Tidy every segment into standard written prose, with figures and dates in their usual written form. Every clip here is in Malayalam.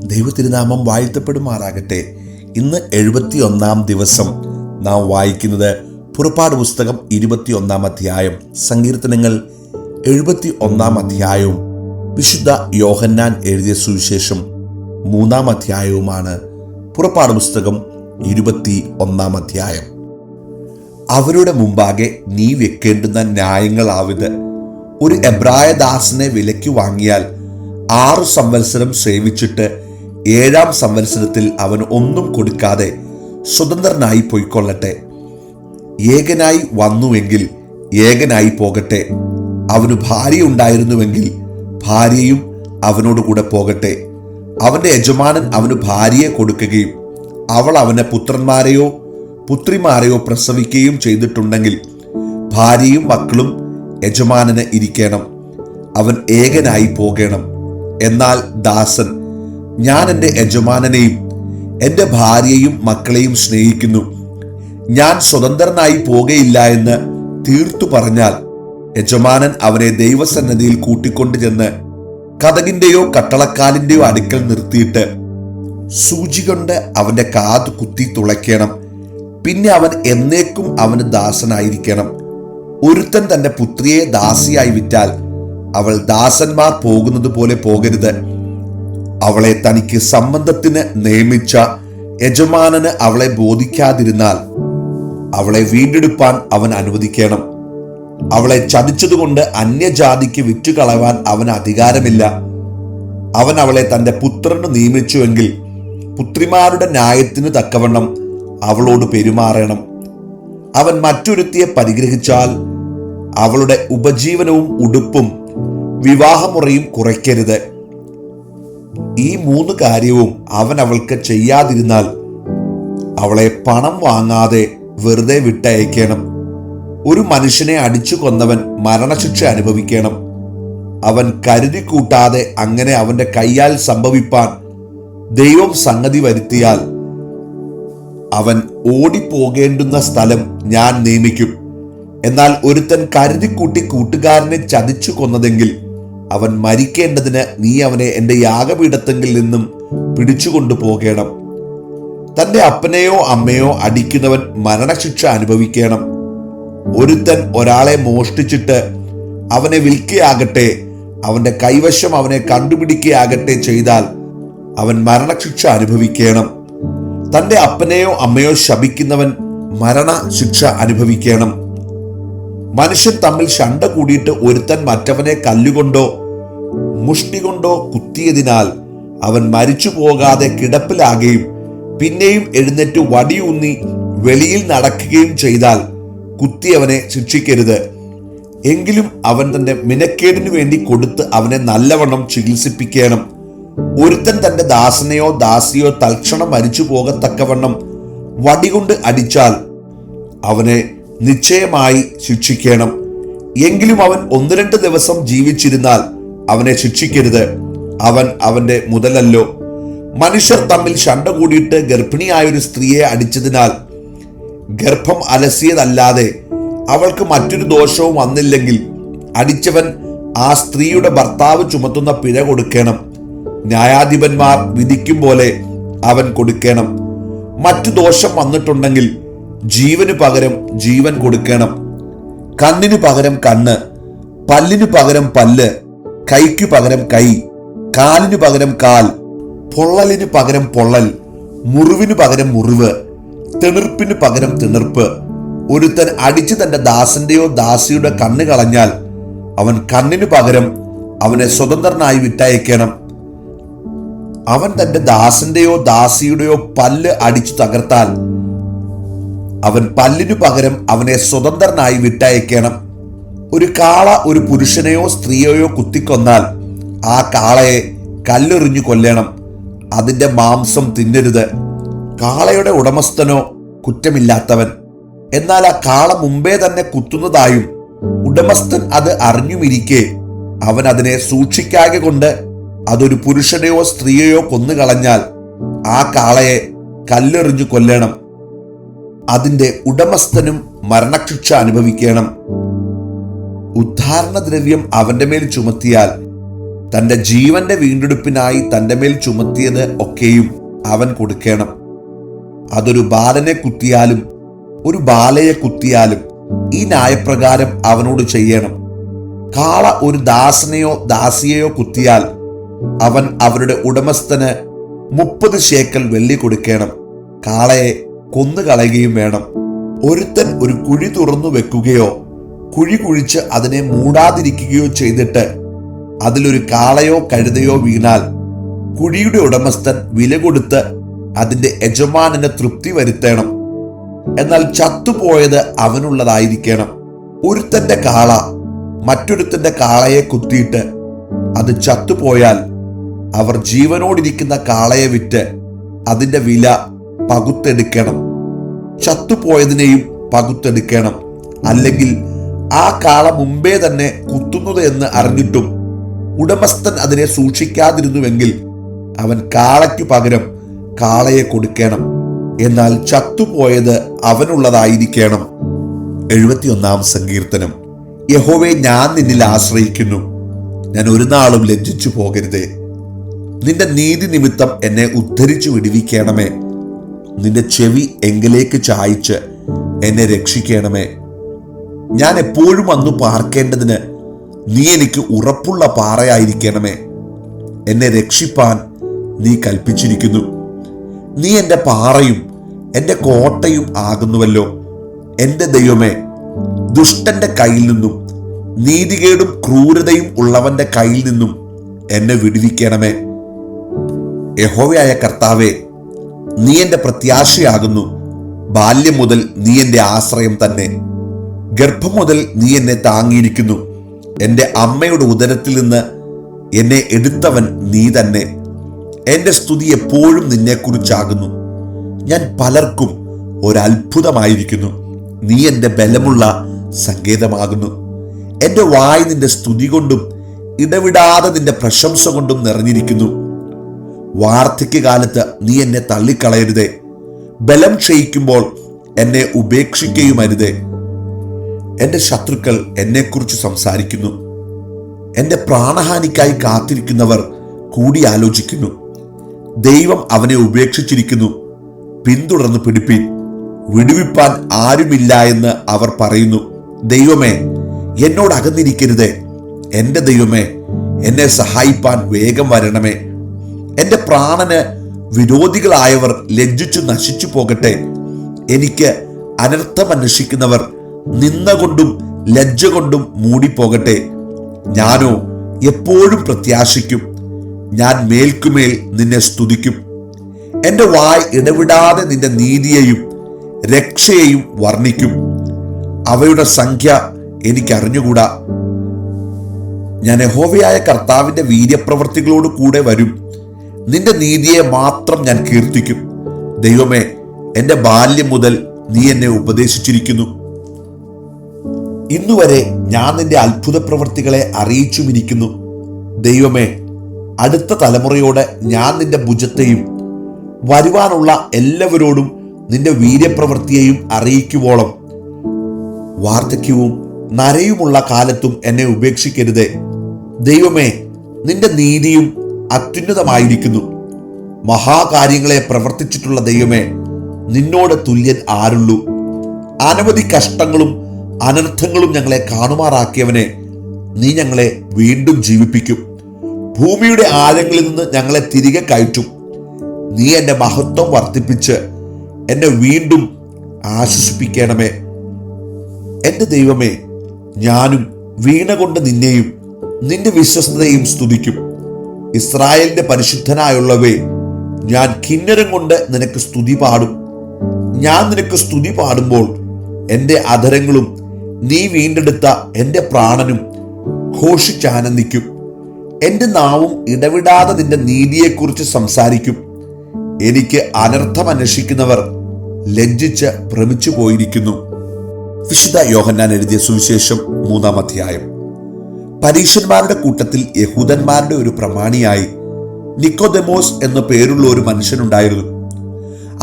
ദൈവത്തിരുനാമം വാഴ്ത്തപ്പെടുമാറാകട്ടെ. ഇന്ന് 71 ദിവസം. നാം വായിക്കുന്നത് പുറപ്പാട് പുസ്തകം 21 അധ്യായം, സങ്കീർത്തനങ്ങൾ 71 അധ്യായവും വിശുദ്ധ യോഹന്നാൻ എഴുതിയ സുവിശേഷം 3 അധ്യായവുമാണ്. പുറപ്പാട് പുസ്തകം 21 അധ്യായം. അവരുടെ മുമ്പാകെ നീ വെക്കേണ്ടുന്ന ന്യായങ്ങളാവിത്. ഒരു എബ്രായ ദാസനെ വിലയ്ക്ക് വാങ്ങിയാൽ 6 സംവത്സരം സേവിച്ചിട്ട് 7-ാം സംവത്സരത്തിൽ അവന് ഒന്നും കൊടുക്കാതെ സ്വതന്ത്രനായി പോയിക്കൊള്ളട്ടെ. ഏകനായി വന്നുവെങ്കിൽ ഏകനായി പോകട്ടെ. അവന് ഭാര്യ ഉണ്ടായിരുന്നുവെങ്കിൽ ഭാര്യയും അവനോട് കൂടെ പോകട്ടെ. അവന്റെ യജമാനൻ അവന് ഭാര്യയെ കൊടുക്കുകയും അവൾ അവന് പുത്രന്മാരെയോ പുത്രിമാരെയോ പ്രസവിക്കുകയും ചെയ്തിട്ടുണ്ടെങ്കിൽ ഭാര്യയും മക്കളും യജമാനന് ഇരിക്കണം. അവൻ ഏകനായി പോകണം. എന്നാൽ ദാസൻ, ഞാൻ എൻ്റെ യജമാനനെയും എൻ്റെ ഭാര്യയെയും മക്കളെയും സ്നേഹിക്കുന്നു, ഞാൻ സ്വതന്ത്രനായി പോകയില്ല എന്ന് തീർത്തു പറഞ്ഞാൽ യജമാനൻ അവനെ ദൈവസന്നിധിയിൽ കൂട്ടിക്കൊണ്ടു ചെന്ന് കതകിന്റെയോ കട്ടളക്കാലിന്റെയോ അടുക്കൽ നിർത്തിയിട്ട് സൂചി കൊണ്ട് അവന്റെ കാത് കുത്തി തുളയ്ക്കണം. പിന്നെ അവൻ എന്നേക്കും അവന് ദാസനായിരിക്കണം. ഒരുത്തൻ തന്റെ പുത്രിയെ ദാസിയായി വിറ്റാൽ അവൾ ദാസന്മാർ പോകുന്നത് പോലെ പോകരുത്. അവളെ തനിക്ക് സംബന്ധത്തിന് നിയമിച്ച യജമാനന് അവളെ ബോധിക്കാതിരുന്നാൽ അവളെ വീണ്ടെടുപ്പാൻ അവൻ അനുവദിക്കണം. അവളെ ചതിച്ചതുകൊണ്ട് അന്യജാതിക്ക് വിറ്റുകളവാൻ അവന് അധികാരമില്ല. അവൻ അവളെ തന്റെ പുത്രന് നിയമിച്ചുവെങ്കിൽ പുത്രിമാരുടെ ന്യായത്തിന് തക്കവണ്ണം അവളോട് പെരുമാറണം. അവൻ മറ്റൊരുത്തിയെ പരിഗ്രഹിച്ചാൽ അവളുടെ ഉപജീവനവും ഉടുപ്പും വിവാഹമുറയും കുറയ്ക്കരുത്. ഈ 3 കാര്യവും അവൻ അവൾക്ക് ചെയ്യാതിരുന്നാൽ അവളെ പണം വാങ്ങാതെ വെറുതെ വിട്ടയക്കണം. ഒരു മനുഷ്യനെ അടിച്ചു കൊന്നവൻ മരണശിക്ഷ അനുഭവിക്കണം. അവൻ കരുതി കൂട്ടാതെ അങ്ങനെ അവന്റെ കൈയാൽ സംഭവിപ്പാൻ ദൈവം സംഗതി വരുത്തിയാൽ അവൻ ഓടിപ്പോകേണ്ടുന്ന സ്ഥലം ഞാൻ നിയമിക്കും. എന്നാൽ ഒരുത്തൻ കരുതിക്കൂട്ടി കൂട്ടുകാരനെ ചതിച്ചു കൊന്നതെങ്കിൽ അവൻ മരിക്കേണ്ടതിന് നീ അവനെ എൻ്റെ യാഗപീഠത്തെങ്കിൽ നിന്നും പിടിച്ചുകൊണ്ടു പോകണം. തന്റെ അപ്പനെയോ അമ്മയോ അടിക്കുന്നവൻ മരണശിക്ഷ അനുഭവിക്കണം. ഒരുത്തൻ ഒരാളെ മോഷ്ടിച്ചിട്ട് അവനെ വിൽക്കുകയാകട്ടെ അവന്റെ കൈവശം അവനെ കണ്ടുപിടിക്കുകയാകട്ടെ ചെയ്താൽ അവൻ മരണശിക്ഷ അനുഭവിക്കണം. തന്റെ അപ്പനെയോ അമ്മയോ ശപിക്കുന്നവൻ മരണശിക്ഷ അനുഭവിക്കണം. മനുഷ്യൻ തമ്മിൽ ശണ്ട കൂടിയിട്ട് ഒരുത്തൻ മറ്റവനെ കല്ലുകൊണ്ടോ മുഷ്ടി കൊണ്ടോ കുത്തിയതിനാൽ അവൻ മരിച്ചു പോകാതെ കിടപ്പിലാകുകയും പിന്നെയും എഴുന്നേറ്റ് വടിയൂന്നി വെളിയിൽ നടക്കുകയും ചെയ്താൽ കുത്തിയവനെ ശിക്ഷിക്കരുത്. എങ്കിലും അവൻ തന്റെ മിനക്കേടിനു വേണ്ടി കൊടുത്ത് അവനെ നല്ലവണ്ണം ചികിത്സിപ്പിക്കണം. ഒരുത്തൻ തന്റെ ദാസനെയോ ദാസിയോ തൽക്ഷണം മരിച്ചു പോകത്തക്കവണ്ണം വടികൊണ്ട് അടിച്ചാൽ അവനെ നിശ്ചയമായി ശിക്ഷിക്കണം. എങ്കിലും അവൻ 1-2 ദിവസം ജീവിച്ചിരുന്നാൽ അവനെ ശിക്ഷിക്കരുത്. അവൻ അവന്റെ മുതലല്ലോ. മനുഷ്യർ തമ്മിൽ ശണ്ട കൂടിയിട്ട് ഗർഭിണിയായൊരു സ്ത്രീയെ അടിച്ചതിനാൽ ഗർഭം അലസിയതല്ലാതെ അവൾക്ക് മറ്റൊരു ദോഷവും വന്നില്ലെങ്കിൽ അടിച്ചവൻ ആ സ്ത്രീയുടെ ഭർത്താവ് ചുമത്തുന്ന പിഴ കൊടുക്കണം. ന്യായാധിപന്മാർ വിധിക്കും പോലെ അവൻ കൊടുക്കണം. മറ്റു ദോഷം വന്നിട്ടുണ്ടെങ്കിൽ ജീവന് പകരം ജീവൻ കൊടുക്കണം. കണ്ണിനു പകരം കണ്ണ്, പല്ലിനു പകരം പല്ല്, കൈക്കു പകരം കൈ, കാലിനു പകരം കാൽ, പൊള്ളലിനു പകരം പൊള്ളൽ, മുറിവിനു പകരം മുറിവ്, തിണർപ്പിനു പകരം തിണർപ്പ്. ഒരുത്തൻ അടിച്ച് തന്റെ ദാസന്റെയോ ദാസിയുടെ കണ്ണ് കളഞ്ഞാൽ അവൻ കണ്ണിനു പകരം അവനെ സ്വതന്ത്രനായി വിട്ടയക്കണം. അവൻ തന്റെ ദാസന്റെയോ ദാസിയുടെയോ പല്ല് അടിച്ചു തകർത്താൽ അവൻ പല്ലിനു പകരം അവനെ സ്വതന്ത്രനായി വിട്ടയക്കണം. ഒരു കാള ഒരു പുരുഷനെയോ സ്ത്രീയെയോ കുത്തിക്കൊന്നാൽ ആ കാളയെ കല്ലെറിഞ്ഞു കൊല്ലണം. അതിന്റെ മാംസം തിന്നരുത്. കാളയുടെ ഉടമസ്ഥനോ കുറ്റമില്ലാത്തവൻ. എന്നാൽ ആ കാള മുമ്പേ തന്നെ കുത്തുന്നതായും ഉടമസ്ഥൻ അത് അറിഞ്ഞുമിരിക്കെ അവൻ അതിനെ സൂക്ഷിക്കാതെ കൊണ്ട് അതൊരു പുരുഷനെയോ സ്ത്രീയെയോ കൊന്നുകളഞ്ഞാൽ ആ കാളയെ കല്ലെറിഞ്ഞു കൊല്ലണം. അതിന്റെ ഉടമസ്ഥനും മരണശിക്ഷ അനുഭവിക്കണം. ഉദ്ധാരണ ദ്രവ്യം അവന്റെ മേൽ ചുമത്തിയാൽ തന്റെ ജീവന്റെ വീണ്ടെടുപ്പിനായി തന്റെ മേൽ ചുമത്തിയത് ഒക്കെയും അവൻ കൊടുക്കണം. അതൊരു ബാലനെ കുത്തിയാലും ഒരു ബാലയെ കുത്തിയാലും ഈ ന്യായപ്രകാരം അവനോട് ചെയ്യണം. കാള ഒരു ദാസനെയോ ദാസിയെയോ കുത്തിയാൽ അവൻ അവരുടെ ഉടമസ്ഥന് 30 ശേക്കൽ വെള്ളി കൊടുക്കണം. കാളയെ കൊന്നുകളയുകയും വേണം. ഒരുത്തൻ ഒരു കുഴി തുറന്നു വെക്കുകയോ കുഴി കുഴിച്ച് അതിനെ മൂടാതിരിക്കുകയോ ചെയ്തിട്ട് അതിലൊരു കാളയോ കഴുതയോ വീണാൽ കുഴിയുടെ ഉടമസ്ഥൻ വില കൊടുത്ത് അതിന്റെ യജമാനന് തൃപ്തി വരുത്തണം. എന്നാൽ ചത്തുപോയത് അവനുള്ളതായിരിക്കണം. ഒരുത്തന്റെ കാള മറ്റൊരുത്തന്റെ കാളയെ കുത്തിയിട്ട് അത് ചത്തുപോയാൽ അവർ ജീവനോടിരിക്കുന്ന കാളയെ വിറ്റ് അതിന്റെ വില പകുത്തെടുക്കണം. ചത്തുപോയതിനെയും പകുത്തെടുക്കണം. അല്ലെങ്കിൽ ആ കാള മുമ്പേ തന്നെ കുത്തുന്നത് എന്ന് അറിഞ്ഞിട്ടും ഉടമസ്ഥൻ അതിനെ സൂക്ഷിക്കാതിരുന്നുവെങ്കിൽ അവൻ കാളയ്ക്കു പകരം കാളയെ കൊടുക്കണം. എന്നാൽ ചത്തുപോയത് അവനുള്ളതായിരിക്കണം. 71 സങ്കീർത്തനം. യഹോവേ, ഞാൻ നിന്നിൽ ആശ്രയിക്കുന്നു. ഞാൻ ഒരു നാളും ലജ്ജിച്ചു പോകരുതേ. നിന്റെ നീതി നിമിത്തം എന്നെ ഉദ്ധരിച്ചു വിടുവിക്കണമേ. നിന്റെ ചെവി എങ്കിലേക്ക് ചായ്ച്ച് എന്നെ രക്ഷിക്കണമേ. ഞാൻ എപ്പോഴും വന്നു പാർക്കേണ്ടതിന് നീ എനിക്ക് ഉറപ്പുള്ള പാറയായിരിക്കണമേ. എന്നെ രക്ഷിപ്പാൻ നീ കൽപ്പിച്ചിരിക്കുന്നു. നീ എൻ്റെ പാറയും എൻ്റെ കോട്ടയും ആകുന്നുവല്ലോ. എൻ്റെ ദൈവമേ, ദുഷ്ടന്റെ കയ്യിൽ നിന്നും നീതികേടും ക്രൂരതയും ഉള്ളവന്റെ കയ്യിൽ നിന്നും എന്നെ വിടുവിക്കണമേ. യഹോവയായ കർത്താവേ, നീ എൻ്റെ പ്രത്യാശയാകുന്നു. ബാല്യം മുതൽ നീ എൻ്റെ ആശ്രയം തന്നെ. ഗർഭം മുതൽ നീ എന്നെ താങ്ങിയിരിക്കുന്നു. എൻ്റെ അമ്മയുടെ ഉദരത്തിൽ നിന്ന് എന്നെ എടുത്തവൻ നീ തന്നെ. എൻ്റെ സ്തുതി എപ്പോഴും നിന്നെക്കുറിച്ചാകുന്നു. ഞാൻ പലർക്കും ഒരത്ഭുതമായിരിക്കുന്നു. നീ എൻ്റെ ബലമുള്ള സങ്കേതമാകുന്നു. എൻ്റെ വായ് നിന്റെ സ്തുതി കൊണ്ടും ഇടവിടാതെ നിന്റെ പ്രശംസ കൊണ്ടും നിറഞ്ഞിരിക്കുന്നു. വാർദ്ധക്യകാലത്ത് നീ എന്നെ തള്ളിക്കളയരുതേ. ബലം ക്ഷയിക്കുമ്പോൾ എന്നെ ഉപേക്ഷിക്കുകയുമരുതേ. എൻ്റെ ശത്രുക്കൾ എന്നെക്കുറിച്ച് സംസാരിക്കുന്നു. എൻ്റെ പ്രാണഹാനിക്കായി കാത്തിരിക്കുന്നവർ കൂടി ആലോചിക്കുന്നു. ദൈവം അവനെ ഉപേക്ഷിച്ചിരിക്കുന്നു, പിന്തുടർന്ന് പിടിപ്പീൻ. വിടുവിപ്പാൻ ആരുമില്ല എന്ന് അവർ പറയുന്നു. ദൈവമേ, എന്നോട് അകന്നിരിക്കരുതേ. എൻ്റെ ദൈവമേ, എന്നെ സഹായിപ്പാൻ വേഗം വരണമേ. എൻ്റെ പ്രാണന് വിരോധികളായവർ ലജ്ജിച്ചു നശിച്ചു പോകട്ടെ. എനിക്ക് അനർത്ഥം അന്വേഷിക്കുന്നവർ നിന്ന കൊണ്ടും ലജ്ജ കൊണ്ടും മൂടിപ്പോകട്ടെ. ഞാനോ എപ്പോഴും പ്രത്യാശിക്കും. ഞാൻ മേൽക്കുമേൽ നിന്നെ സ്തുതിക്കും. എൻ്റെ വായ് ഇടവിടാതെ നിന്റെ നീതിയെയും രക്ഷയെയും വർണ്ണിക്കും. അവയുടെ സംഖ്യ എനിക്കറിഞ്ഞുകൂടാ. ഞാൻ യഹോവയായ കർത്താവിന്റെ വീര്യപ്രവൃത്തികളോട് കൂടെ വരും. നിന്റെ നീതിയെ മാത്രം ഞാൻ കീർത്തിക്കും. ദൈവമേ, എൻ്റെ ബാല്യം മുതൽ നീ എന്നെ ഉപദേശിച്ചിരിക്കുന്നു. ഇന്നുവരെ ഞാൻ നിന്റെ അത്ഭുത പ്രവൃത്തികളെ അറിയിച്ചുമിരിക്കുന്നു. ദൈവമേ, അടുത്ത തലമുറയോട് ഞാൻ നിന്റെ ഭുജത്തെയും വരുവാനുള്ള എല്ലാവരോടും നിന്റെ വീര്യപ്രവൃത്തിയെയും അറിയിക്കുവോളം വാർദ്ധക്യവും നരയുമുള്ള കാലത്തും എന്നെ ഉപേക്ഷിക്കരുതേ. ദൈവമേ, നിന്റെ നീതിയും അത്യുന്നതമായിരിക്കുന്നു. മഹാകാര്യങ്ങളെ പ്രവർത്തിച്ചിട്ടുള്ള ദൈവമേ, നിന്നോട് തുല്യൻ ആരുള്ളൂ? അനവധി കഷ്ടങ്ങളും അനർത്ഥങ്ങളും ഞങ്ങളെ കാണുമാറാക്കിയവനെ, നീ ഞങ്ങളെ വീണ്ടും ജീവിപ്പിക്കും. ഭൂമിയുടെ ആഴങ്ങളിൽ നിന്ന് ഞങ്ങളെ തിരികെ കയറ്റും. നീ എൻ്റെ മഹത്വം വർദ്ധിപ്പിച്ച് എന്നെ വീണ്ടും ആശ്വസിപ്പിക്കണമേ. എൻ്റെ ദൈവമേ, ഞാനും വീണ കൊണ്ട് നിന്നെയും നിന്റെ വിശ്വസ്തതയും സ്തുതിക്കും. ഇസ്രായേലിന്റെ പരിശുദ്ധനായുള്ളവേ, ഞാൻ കിന്നരം കൊണ്ട് നിനക്ക് സ്തുതി പാടും. ഞാൻ നിനക്ക് സ്തുതി പാടുമ്പോൾ എൻ്റെ അധരങ്ങളും നീ വീണ്ടെടുത്ത എൻ്റെ പ്രാണനും ഘോഷിച്ചാനന്ദിക്കും. എൻ്റെ നാവും ഇടവിടാതെ നിന്റെ നീതിയെക്കുറിച്ച് സംസാരിക്കും. എനിക്ക് അനർത്ഥം അന്വേഷിക്കുന്നവർ ലജ്ജിച്ച് ഭ്രമിച്ചു പോയിരിക്കുന്നു. വിശുദ്ധ യോഹന്നാൻ എഴുതിയ സുവിശേഷം 3-ാം അധ്യായം. പരീശന്മാരുടെ കൂട്ടത്തിൽ യഹൂദന്മാരുടെ ഒരു പ്രമാണിയായി നിക്കോദെമോസ് എന്നു പേരുള്ള ഒരു മനുഷ്യനുണ്ടായിരുന്നു.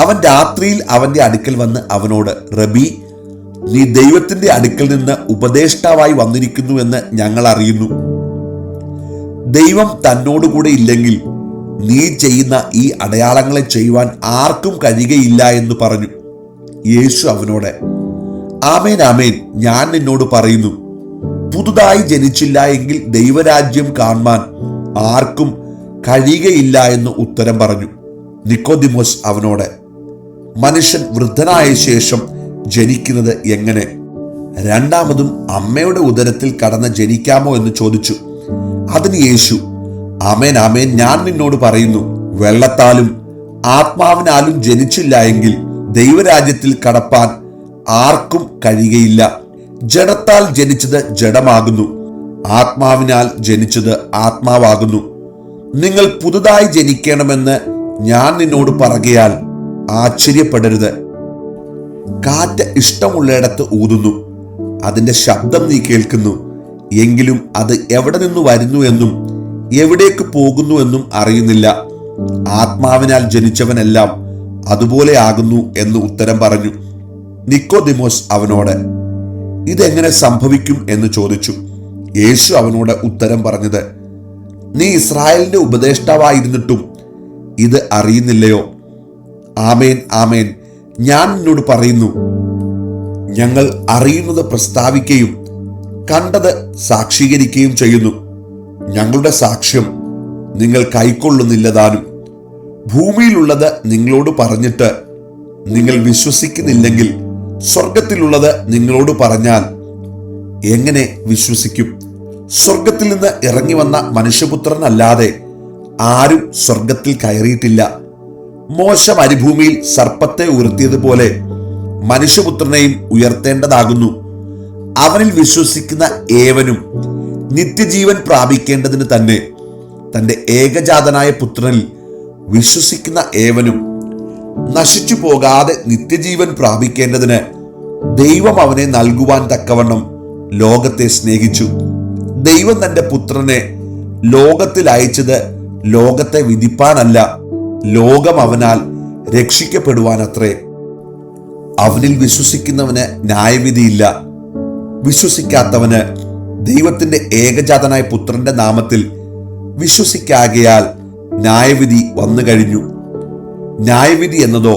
അവൻ രാത്രിയിൽ അവന്റെ അടുക്കൽ വന്ന് അവനോട്, റബി, നീ ദൈവത്തിന്റെ അടുക്കൽ നിന്ന് ഉപദേഷ്ടാവായി വന്നിരിക്കുന്നു എന്ന് ഞങ്ങൾ അറിയുന്നു. ദൈവം തന്നോടുകൂടെ ഇല്ലെങ്കിൽ നീ ചെയ്യുന്ന ഈ അടയാളങ്ങളെ ചെയ്യുവാൻ ആർക്കും കഴിയുകയില്ല എന്ന് പറഞ്ഞു. യേശു അവനോട്, ആമേൻ ആമേൻ, ഞാൻ നിന്നോട് പറയുന്നു, പുതുതായി ജനിച്ചില്ല എങ്കിൽ ദൈവരാജ്യം കാണുവാൻ ആർക്കും കഴിയുകയില്ല എന്ന് ഉത്തരം പറഞ്ഞു. നിക്കോദിമോസ് അവനോട്, മനുഷ്യൻ വൃദ്ധനായ ശേഷം ജനിക്കുന്നത് എങ്ങനെ? രണ്ടാമതും അമ്മയുടെ ഉദരത്തിൽ കടന്ന് ജനിക്കാമോ എന്ന് ചോദിച്ചു. അതിന് യേശു, ആമേൻ ആമേൻ, ഞാൻ നിന്നോട് പറയുന്നു, വെള്ളത്താലും ആത്മാവിനാലും ജനിച്ചില്ല എങ്കിൽ ദൈവരാജ്യത്തിൽ കടപ്പാൻ ആർക്കും കഴിയുകയില്ല. ജഡത്താൽ ജനിച്ചത് ജഡമാകുന്നു, ആത്മാവിനാൽ ജനിച്ചത് ആത്മാവാകുന്നു. നിങ്ങൾ പുതുതായി ജനിക്കണമെന്ന് ഞാൻ നിന്നോട് പറയുകയാൽ ആശ്ചര്യപ്പെടരുത്. കാറ്റ് ഇഷ്ടമുള്ളിടത്ത് ഊതുന്നു, അതിന്റെ ശബ്ദം നീ കേൾക്കുന്നു, എങ്കിലും അത് എവിടെ നിന്ന് വരുന്നു എന്നും എവിടേക്ക് പോകുന്നു എന്നും അറിയുന്നില്ല. ആത്മാവിനാൽ ജനിച്ചവനെല്ലാം അതുപോലെ ആകുന്നു എന്ന് ഉത്തരം പറഞ്ഞു. നിക്കോദിമോസ് അവനോട്, ഇതെങ്ങനെ സംഭവിക്കും എന്ന് ചോദിച്ചു. യേശു അവനോട് ഉത്തരം പറഞ്ഞത്, നീ ഇസ്രായേലിന്റെ ഉപദേഷ്ടാവായിരുന്നിട്ടും ഇത് അറിയുന്നില്ലയോ? ആമേൻ ആമേൻ, ഞാൻ നിന്നോട് പറയുന്നു, ഞങ്ങൾ അറിയുന്നത് പ്രസ്താവിക്കുകയും കണ്ടത് സാക്ഷീകരിക്കുകയും ചെയ്യുന്നു. ഞങ്ങളുടെ സാക്ഷ്യം നിങ്ങൾ കൈക്കൊള്ളുന്നില്ലതാനും. ഭൂമിയിലുള്ളത് നിങ്ങളോട് പറഞ്ഞിട്ട് നിങ്ങൾ വിശ്വസിക്കുന്നില്ലെങ്കിൽ സ്വർഗത്തിലുള്ളത് നിങ്ങളോട് പറഞ്ഞാൽ എങ്ങനെ വിശ്വസിക്കും? സ്വർഗത്തിൽ നിന്ന് ഇറങ്ങി വന്ന മനുഷ്യപുത്രനല്ലാതെ ആരും സ്വർഗത്തിൽ കയറിയിട്ടില്ല. മോശ മരുഭൂമിയിൽ സർപ്പത്തെ ഉയർത്തിയതുപോലെ മനുഷ്യപുത്രനെയും ഉയർത്തേണ്ടതാകുന്നു. അവനിൽ വിശ്വസിക്കുന്ന ഏവനും നിത്യജീവൻ പ്രാപിക്കേണ്ടതിന് തന്നെ തന്റെ ഏകജാതനായ പുത്രനിൽ വിശ്വസിക്കുന്ന ഏവനും നശിച്ചു പോകാതെ നിത്യജീവൻ പ്രാപിക്കേണ്ടതിന് ദൈവം അവനെ നൽകുവാൻ തക്കവണ്ണം ലോകത്തെ സ്നേഹിച്ചു. ദൈവം തന്റെ പുത്രനെ ലോകത്തിൽ അയച്ചത് ലോകത്തെ വിധിപ്പാനല്ല, ലോകം അവനാൽ രക്ഷിക്കപ്പെടുവാനത്രേ. അവനിൽ വിശ്വസിക്കുന്നവന് ന്യായവിധിയില്ല. വിശ്വസിക്കാത്തവന് ദൈവത്തിന്റെ ഏകജാതനായ പുത്രന്റെ നാമത്തിൽ വിശ്വസിക്കാകയാൽ ന്യായവിധി വന്നു കഴിഞ്ഞു. ന്യായവിധി എന്നതോ,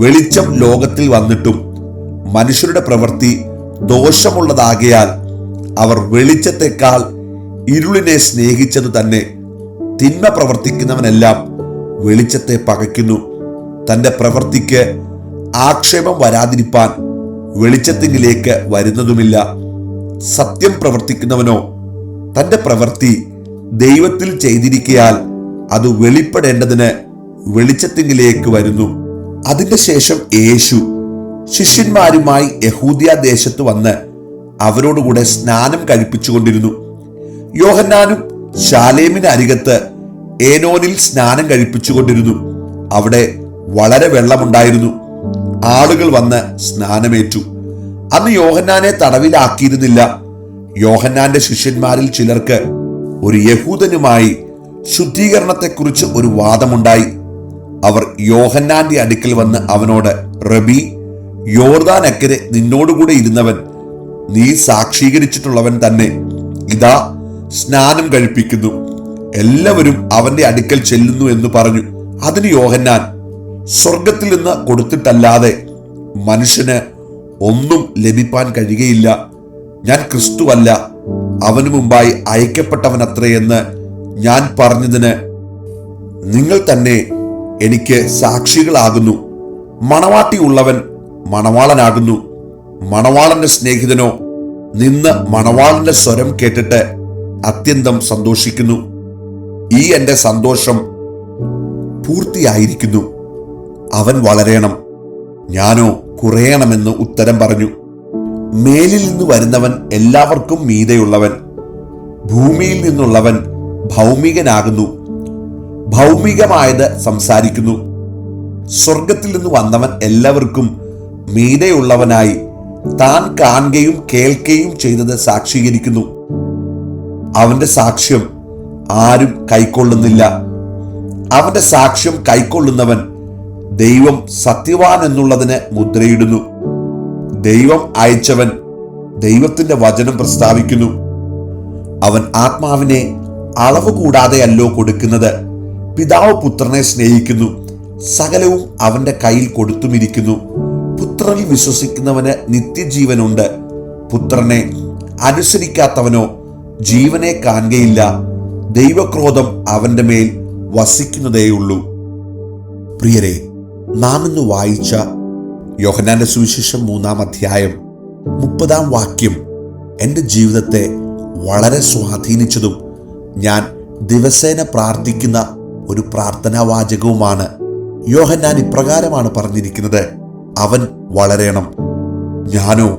വെളിച്ചം ലോകത്തിൽ വന്നിട്ടും മനുഷ്യരുടെ പ്രവൃത്തി ദോഷമുള്ളതാകയാൽ അവർ വെളിച്ചത്തെക്കാൾ ഇരുളിനെ സ്നേഹിച്ചത് തന്നെ. തിന്മ പ്രവർത്തിക്കുന്നവനെല്ലാം വെളിച്ചത്തെ പകയ്ക്കുന്നു, തന്റെ പ്രവൃത്തിക്ക് ആക്ഷേപം വരാതിരിപ്പാൻ വെളിച്ചത്തിങ്കിലേക്ക് വരുന്നതുമില്ല. സത്യം പ്രവർത്തിക്കുന്നവനോ തന്റെ പ്രവൃത്തി ദൈവത്തിൽ ചെയ്തിരിക്കയാൽ അത് വെളിപ്പെടേണ്ടതിന് വെളിച്ചത്തിങ്കിലേക്ക് വരുന്നു. അതിന്റെ ശേഷം യേശു ശിഷ്യന്മാരുമായി യഹൂദ്യ ദേശത്ത് വന്ന് അവരോടുകൂടെ സ്നാനം കഴിപ്പിച്ചുകൊണ്ടിരുന്നു. യോഹന്നാനും ശാലേമിന് അരികത്ത് ഏനോനിൽ സ്നാനം കഴിപ്പിച്ചുകൊണ്ടിരുന്നു. അവിടെ വളരെ വെള്ളമുണ്ടായിരുന്നു. ആളുകൾ വന്ന് സ്നാനമേറ്റു. അന്ന് യോഹന്നാനെ തടവിലാക്കിയിരുന്നില്ല. യോഹന്നാന്റെ ശിഷ്യന്മാരിൽ ചിലർക്ക് ഒരു യഹൂദനുമായി ശുദ്ധീകരണത്തെക്കുറിച്ച് ഒരു വാദമുണ്ടായി. അവർ യോഹന്നാന്റെ അടുക്കൽ വന്ന് അവനോട്, റബി, യോർദാൻ അക്കരെ നിന്നോടുകൂടെ ഇരുന്നവൻ, നീ സാക്ഷീകരിച്ചിട്ടുള്ളവൻ തന്നെ, ഇതാ സ്നാനം കഴിപ്പിക്കുന്നു, എല്ലാവരും അവന്റെ അടുക്കൽ ചെല്ലുന്നു എന്ന് പറഞ്ഞു. അതിന് യോഹന്നാൻ, സ്വർഗത്തിൽ നിന്ന് കൊടുത്തിട്ടല്ലാതെ മനുഷ്യന് ഒന്നും ലഭിപ്പാൻ കഴിയുകയില്ല. ഞാൻ ക്രിസ്തുവല്ല, അവനു മുമ്പായി അയക്കപ്പെട്ടവനത്രയെന്ന് ഞാൻ പറഞ്ഞതിന് നിങ്ങൾ തന്നെ എനിക്ക് സാക്ഷികളാകുന്നു. മണവാട്ടിയുള്ളവൻ മണവാളനാകുന്നു. മണവാളന്റെ സ്നേഹിതനോ നിന്ന് മണവാളന്റെ സ്വരം കേട്ടിട്ട് അത്യന്തം സന്തോഷിക്കുന്നു. ഈ എന്റെ സന്തോഷം പൂർത്തിയായിരിക്കുന്നു. അവൻ വളരണം, ഞാനോ കുറയണമെന്ന് ഉത്തരം പറഞ്ഞു. മേലിൽ നിന്ന് വരുന്നവൻ എല്ലാവർക്കും മീതെയുള്ളവൻ, ഭൂമിയിൽ നിന്നുള്ളവൻ ഭൗമികനാകുന്നു, ഭൗമികമായത് സംസാരിക്കുന്നു. സ്വർഗത്തിൽ നിന്ന് വന്നവൻ എല്ലാവർക്കും മീതെയുള്ളവനായി താൻ കാണുകയും കേൾക്കുകയും ചെയ്തത് സാക്ഷീകരിക്കുന്നു. അവന്റെ സാക്ഷ്യം ആരും കൈക്കൊള്ളുന്നില്ല. അവന്റെ സാക്ഷ്യം കൈക്കൊള്ളുന്നവൻ ദൈവം സത്യവാൻ എന്നുള്ളതിന് മുദ്രയിടുന്നു. ദൈവം അയച്ചവൻ ദൈവത്തിന്റെ വചനം പ്രസ്താവിക്കുന്നു. അവൻ ആത്മാവിനെ അളവ് കൂടാതെയല്ലോ കൊടുക്കുന്നത്. പിതാവ് പുത്രനെ സ്നേഹിക്കുന്നു, സകലവും അവന്റെ കയ്യിൽ കൊടുത്തുമിരിക്കുന്നു. പുത്രനിൽ വിശ്വസിക്കുന്നവന് നിത്യജീവനുണ്ട്. പുത്രനെ അനുസരിക്കാത്തവനോ ജീവനെ കാണുകയില്ല. ദൈവക്രോധം അവന്റെ മേൽ വസിക്കുന്നതേയുള്ളൂ. പ്രിയരെ, നാം ഇന്ന് വായിച്ച യോഹന്നാന്റെ സുവിശേഷം 3-ാം അധ്യായം 30-ാം വാക്യം എൻ്റെ ജീവിതത്തെ വളരെ സ്വാധീനിച്ചതും ഞാൻ ദിവസേന പ്രാർത്ഥിക്കുന്ന ഒരു പ്രാർത്ഥനാ വാചകവുമാണ്. യോഹന്നാൻ ഇപ്രകാരമാണ് പറഞ്ഞിരിക്കുന്നത്: അവൻ വളരണം, ഞാനോ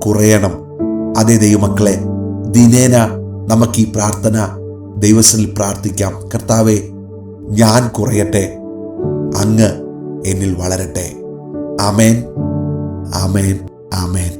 കുറയണം. അതേ ദൈവമക്കളെ, ദിനേന നമുക്ക് ഈ പ്രാർത്ഥന ദൈവസന്നിധിയിൽ പ്രാർത്ഥിക്കാം. കർത്താവേ, ഞാൻ കുറയട്ടെ, അങ്ങ് എന്നിൽ വളരട്ടെ. ആമേൻ, ആമേൻ, ആമേൻ.